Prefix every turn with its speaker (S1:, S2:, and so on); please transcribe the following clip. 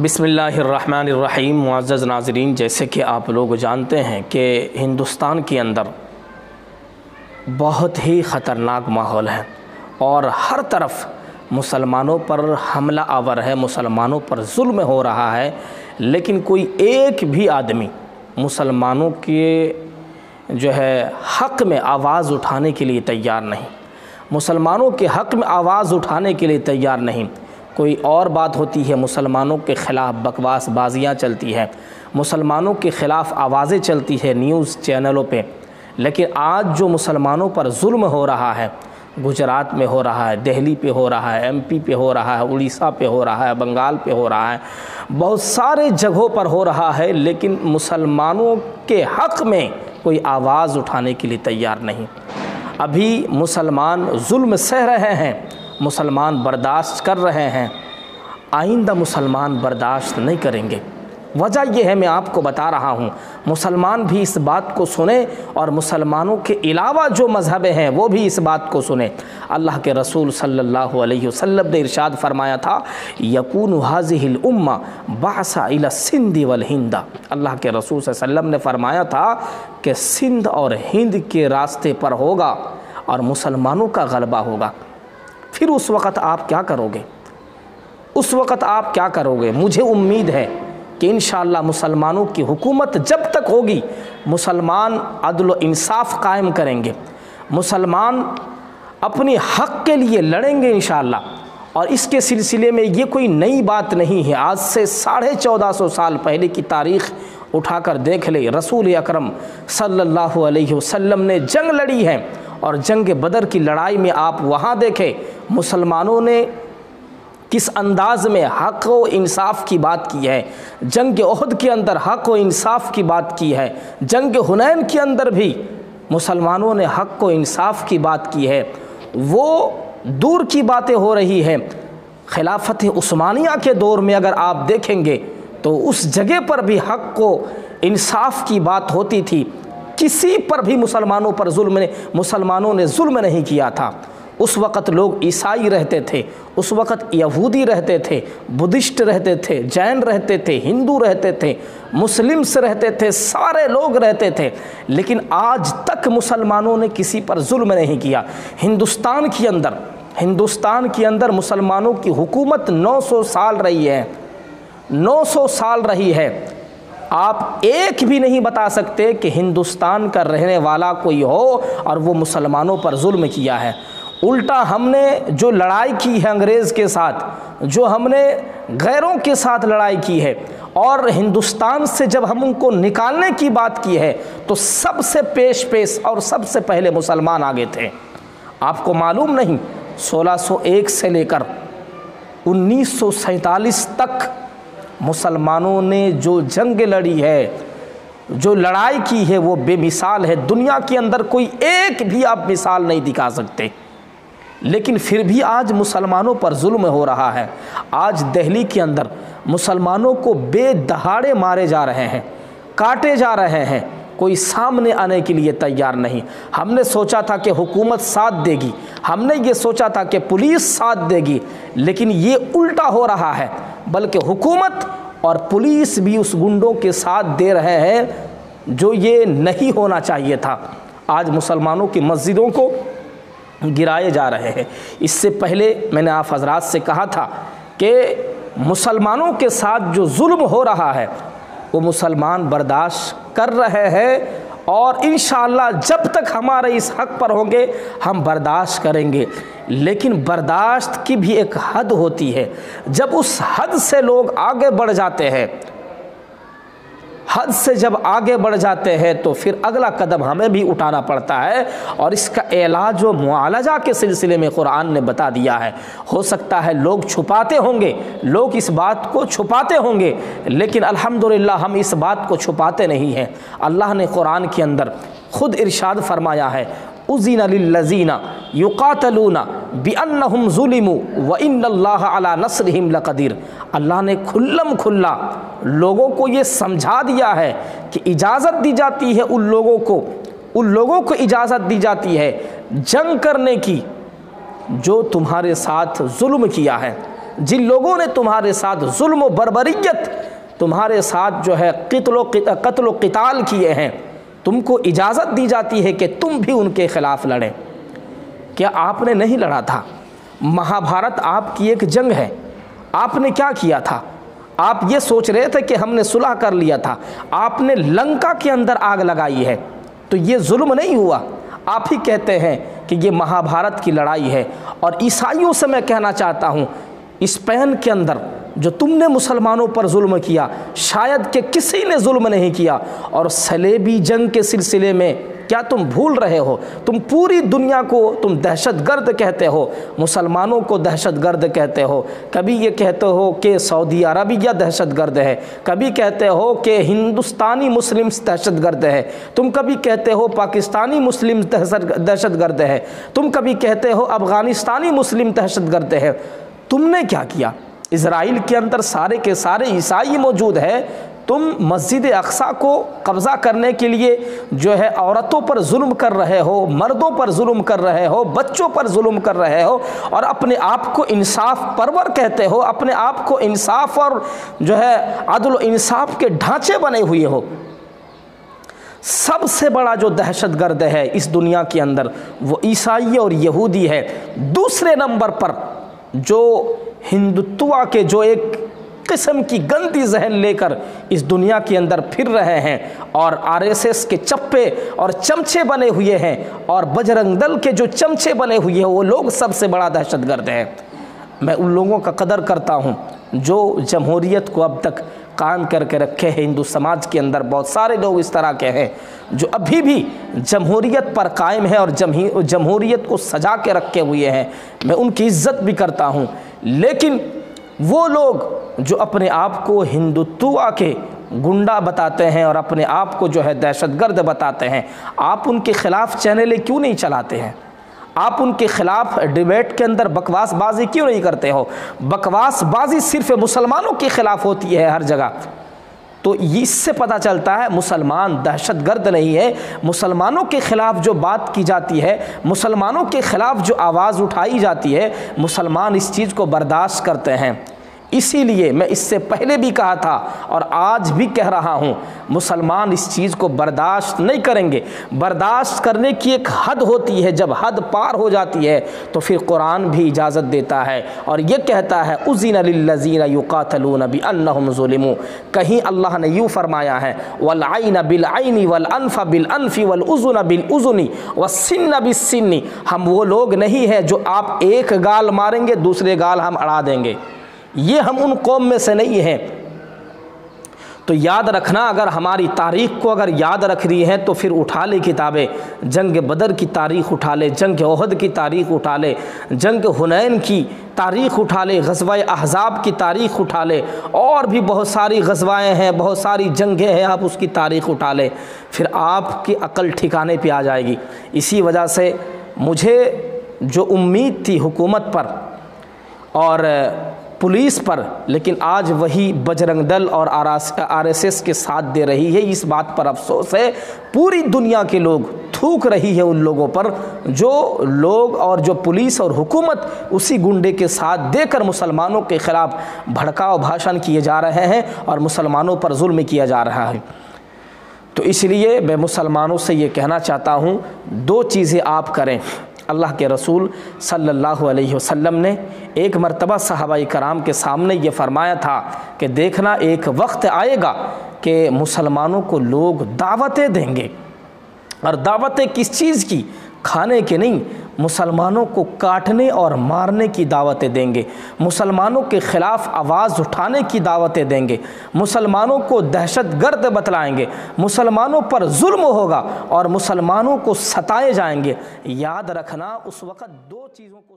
S1: بسم اللہ الرحمن الرحیم۔ معزز ناظرین، جیسے کہ آپ لوگ جانتے ہیں کہ ہندوستان کے اندر بہت ہی خطرناک ماحول ہے اور ہر طرف مسلمانوں پر حملہ آور ہے، مسلمانوں پر ظلم ہو رہا ہے، لیکن کوئی ایک بھی آدمی مسلمانوں کے حق میں آواز اٹھانے کے لیے تیار نہیں، مسلمانوں کے حق میں آواز اٹھانے کے لیے تیار نہیں۔ کوئی اور بات ہوتی ہے، مسلمانوں کے خلاف بکواس بازیاں چلتی ہیں، مسلمانوں کے خلاف آوازیں چلتی ہے نیوز چینلوں پہ، لیکن آج جو مسلمانوں پر ظلم ہو رہا ہے، گجرات میں ہو رہا ہے، دہلی پہ ہو رہا ہے، ایم پی پہ ہو رہا ہے، اڑیسہ پہ ہو رہا ہے، بنگال پہ ہو رہا ہے، بہت سارے جگہوں پر ہو رہا ہے، لیکن مسلمانوں کے حق میں کوئی آواز اٹھانے کے لیے تیار نہیں۔ ابھی مسلمان ظلم سہ رہے ہیں، مسلمان برداشت کر رہے ہیں، آئندہ مسلمان برداشت نہیں کریں گے۔ وجہ یہ ہے، میں آپ کو بتا رہا ہوں، مسلمان بھی اس بات کو سنیں اور مسلمانوں کے علاوہ جو مذہبیں ہیں وہ بھی اس بات کو سنیں۔ اللہ کے رسول صلی اللہ علیہ وسلم نے ارشاد فرمایا تھا، یکون هذه الامہ بعث الی السندھ والہند۔ اللہ کے رسول صلی اللہ علیہ وسلم نے فرمایا تھا کہ سندھ اور ہند کے راستے پر ہوگا اور مسلمانوں کا غلبہ ہوگا۔ پھر اس وقت آپ کیا کرو گے؟ اس وقت آپ کیا کرو گے؟ مجھے امید ہے کہ انشاءاللہ مسلمانوں کی حکومت جب تک ہوگی، مسلمان عدل و انصاف قائم کریں گے، مسلمان اپنے حق کے لیے لڑیں گے انشاءاللہ۔ اور اس کے سلسلے میں یہ کوئی نئی بات نہیں ہے، آج سے 1450 سال پہلے کی تاریخ اٹھا کر دیکھ لے، رسول اکرم صلی اللہ علیہ وسلم نے جنگ لڑی ہے، اور جنگ بدر کی لڑائی میں آپ وہاں دیکھیں مسلمانوں نے کس انداز میں حق و انصاف کی بات کی ہے۔ جنگ احد کے اندر حق و انصاف کی بات کی ہے، جنگ حنین کے اندر بھی مسلمانوں نے حق و انصاف کی بات کی ہے۔ وہ دور کی باتیں ہو رہی ہیں، خلافت عثمانیہ کے دور میں اگر آپ دیکھیں گے تو اس جگہ پر بھی حق و انصاف کی بات ہوتی تھی، کسی پر بھی مسلمانوں نے ظلم نہیں کیا تھا۔ اس وقت لوگ عیسائی رہتے تھے، اس وقت یہودی رہتے تھے، بدھسٹ رہتے تھے، جین رہتے تھے، ہندو رہتے تھے، مسلمس رہتے تھے، سارے لوگ رہتے تھے، لیکن آج تک مسلمانوں نے کسی پر ظلم نہیں کیا۔ ہندوستان کے اندر مسلمانوں کی حکومت 900 سال رہی ہے، 900 سال رہی ہے۔ آپ ایک بھی نہیں بتا سکتے کہ ہندوستان کا رہنے والا کوئی ہو اور وہ مسلمانوں پر ظلم کیا ہے۔ الٹا ہم نے جو لڑائی کی ہے انگریز کے ساتھ، جو ہم نے غیروں کے ساتھ لڑائی کی ہے، اور ہندوستان سے جب ہم ان کو نکالنے کی بات کی ہے تو سب سے پیش اور سب سے پہلے مسلمان آگے تھے۔ آپ کو معلوم نہیں، 1601 سے لے کر 1947 تک مسلمانوں نے جو جنگ لڑی ہے، جو لڑائی کی ہے، وہ بے مثال ہے۔ دنیا کے اندر کوئی ایک بھی آپ مثال نہیں دکھا سکتے، لیکن پھر بھی آج مسلمانوں پر ظلم ہو رہا ہے۔ آج دہلی کے اندر مسلمانوں کو بے دہاڑے مارے جا رہے ہیں، کاٹے جا رہے ہیں، کوئی سامنے آنے کے لیے تیار نہیں۔ ہم نے سوچا تھا کہ حکومت ساتھ دے گی، ہم نے یہ سوچا تھا کہ پولیس ساتھ دے گی، لیکن یہ الٹا ہو رہا ہے، بلکہ حکومت اور پولیس بھی اس گنڈوں کے ساتھ دے رہے ہیں جو یہ نہیں ہونا چاہیے تھا۔ آج مسلمانوں کی مسجدوں کو گرائے جا رہے ہیں۔ اس سے پہلے میں نے آپ حضرات سے کہا تھا کہ مسلمانوں کے ساتھ جو ظلم ہو رہا ہے وہ مسلمان برداشت کر رہے ہیں، اور انشاءاللہ جب تک ہمارے اس حق پر ہوں گے ہم برداشت کریں گے، لیکن برداشت کی بھی ایک حد ہوتی ہے۔ جب اس حد سے لوگ آگے بڑھ جاتے ہیں، حد سے جب آگے بڑھ جاتے ہیں تو پھر اگلا قدم ہمیں بھی اٹھانا پڑتا ہے، اور اس کا علاج و معالجہ کے سلسلے میں قرآن نے بتا دیا ہے۔ ہو سکتا ہے لوگ چھپاتے ہوں گے، لوگ اس بات کو چھپاتے ہوں گے، لیکن الحمدللہ ہم اس بات کو چھپاتے نہیں ہیں۔ اللہ نے قرآن کے اندر خود ارشاد فرمایا ہے، اذن للذین یقاتلون بانہم ظلموا وان اللہ علی نصرہم لقدیر۔ اللہ نے کھلم کھلا لوگوں کو یہ سمجھا دیا ہے کہ اجازت دی جاتی ہے ان لوگوں کو اجازت دی جاتی ہے جنگ کرنے کی جو تمہارے ساتھ ظلم کیا ہے، جن لوگوں نے تمہارے ساتھ ظلم و بربریت، تمہارے ساتھ جو ہے قتل و قتال کیے ہیں، تم کو اجازت دی جاتی ہے کہ تم بھی ان کے خلاف لڑیں۔ کیا آپ نے نہیں لڑا تھا؟ مہابھارت آپ کی ایک جنگ ہے، آپ نے کیا کیا تھا؟ آپ یہ سوچ رہے تھے کہ ہم نے صلح کر لیا تھا، آپ نے لنکا کے اندر آگ لگائی ہے، تو یہ ظلم نہیں ہوا؟ آپ ہی کہتے ہیں کہ یہ مہابھارت کی لڑائی ہے۔ اور عیسائیوں سے میں کہنا چاہتا ہوں، اسپین کے اندر جو تم نے مسلمانوں پر ظلم کیا، شاید کہ کسی نے ظلم نہیں کیا۔ اور صلیبی جنگ کے سلسلے میں کیا تم بھول رہے ہو؟ تم پوری دنیا کو تم دہشت گرد کہتے ہو، مسلمانوں کو دہشت گرد کہتے ہو، کبھی یہ کہتے ہو کہ سعودی عربیہ دہشت گرد ہے، کبھی کہتے ہو کہ ہندوستانی مسلم دہشت گرد ہے، تم کبھی کہتے ہو پاکستانی مسلم دہشت گرد ہے، تم کبھی کہتے ہو افغانستانی مسلم دہشت گرد ہے۔ تم نے کیا کیا؟ اسرائیل کے اندر سارے کے سارے عیسائی موجود ہے، تم مسجد اقصیٰ کو قبضہ کرنے کے لیے جو ہے عورتوں پر ظلم کر رہے ہو، مردوں پر ظلم کر رہے ہو، بچوں پر ظلم کر رہے ہو، اور اپنے آپ کو انصاف پرور کہتے ہو، اپنے آپ کو انصاف اور جو ہے عدل و انصاف کے ڈھانچے بنے ہوئے ہو۔ سب سے بڑا جو دہشت گرد ہے اس دنیا کے اندر وہ عیسائی اور یہودی ہے۔ دوسرے نمبر پر جو ہندوتوا کے جو ایک قسم کی گندی ذہن لے کر اس دنیا کے اندر پھر رہے ہیں، اور RSS کے چپے اور چمچے بنے ہوئے ہیں، اور بجرنگ دل کے جو چمچے بنے ہوئے ہیں، وہ لوگ سب سے بڑا دہشت گرد ہے۔ میں ان لوگوں کا قدر کرتا ہوں جو جمہوریت کو اب تک قائم کر کے رکھے ہیں۔ ہندو سماج کے اندر بہت سارے لوگ اس طرح کے ہیں جو ابھی بھی جمہوریت پر قائم ہیں اور جمہوریت کو سجا کے رکھے ہوئے ہیں، میں ان کی عزت بھی کرتا ہوں۔ لیکن وہ لوگ جو اپنے آپ کو ہندوتوا کے گنڈا بتاتے ہیں اور اپنے آپ کو جو ہے دہشت گرد بتاتے ہیں، آپ ان کے خلاف چینلیں کیوں نہیں چلاتے ہیں؟ آپ ان کے خلاف ڈیبیٹ کے اندر بکواس بازی کیوں نہیں کرتے ہو؟ بکواس بازی صرف مسلمانوں کے خلاف ہوتی ہے ہر جگہ۔ تو اس سے پتہ چلتا ہے مسلمان دہشت گرد نہیں ہے۔ مسلمانوں کے خلاف جو بات کی جاتی ہے، مسلمانوں کے خلاف جو آواز اٹھائی جاتی ہے، مسلمان اس چیز کو برداشت کرتے ہیں۔ اسی لیے میں اس سے پہلے بھی کہا تھا اور آج بھی کہہ رہا ہوں، مسلمان اس چیز کو برداشت نہیں کریں گے۔ برداشت کرنے کی ایک حد ہوتی ہے، جب حد پار ہو جاتی ہے تو پھر قرآن بھی اجازت دیتا ہے اور یہ کہتا ہے اذن للذین یقاتلون بانہم ظلموا۔ کہیں اللہ نے یوں فرمایا ہے والعین بالعین والانف بالانف والاذن بالاذن والسن بالسن۔ ہم وہ لوگ نہیں ہیں جو آپ ایک گال ماریں گے دوسرے گال ہم اڑا دیں گے، یہ ہم ان قوم میں سے نہیں ہیں۔ تو یاد رکھنا، اگر ہماری تاریخ کو اگر یاد رکھ رہی ہے تو پھر اٹھا لے کتابیں، جنگ بدر کی تاریخ اٹھا لے، جنگ احد کی تاریخ اٹھا لے، جنگ حنین کی تاریخ اٹھا لے، غزوہ احزاب کی تاریخ اٹھا لے، اور بھی بہت ساری غزوائیں ہیں، بہت ساری جنگیں ہیں، آپ اس کی تاریخ اٹھا لے، پھر آپ کی عقل ٹھکانے پہ آ جائے گی۔ اسی وجہ سے مجھے جو امید تھی حکومت پر اور پولیس پر، لیکن آج وہی بجرنگ دل اور RSS کے ساتھ دے رہی ہے، اس بات پر افسوس ہے۔ پوری دنیا کے لوگ تھوک رہی ہے ان لوگوں پر جو لوگ اور جو پولیس اور حکومت اسی گنڈے کے ساتھ دے کر مسلمانوں کے خلاف بھڑکاؤ بھاشن کیے جا رہے ہیں اور مسلمانوں پر ظلم کیا جا رہا ہے۔ تو اس لیے میں مسلمانوں سے یہ کہنا چاہتا ہوں، دو چیزیں آپ کریں۔ اللہ کے رسول صلی اللہ علیہ وسلم نے ایک مرتبہ صحابہ کرام کے سامنے یہ فرمایا تھا کہ دیکھنا ایک وقت آئے گا کہ مسلمانوں کو لوگ دعوتیں دیں گے، اور دعوتیں کس چیز کی؟ کھانے کے نہیں، مسلمانوں کو کاٹنے اور مارنے کی دعوتیں دیں گے، مسلمانوں کے خلاف آواز اٹھانے کی دعوتیں دیں گے، مسلمانوں کو دہشت گرد بتلائیں گے، مسلمانوں پر ظلم ہوگا اور مسلمانوں کو ستائے جائیں گے۔ یاد رکھنا اس وقت دو چیزوں کو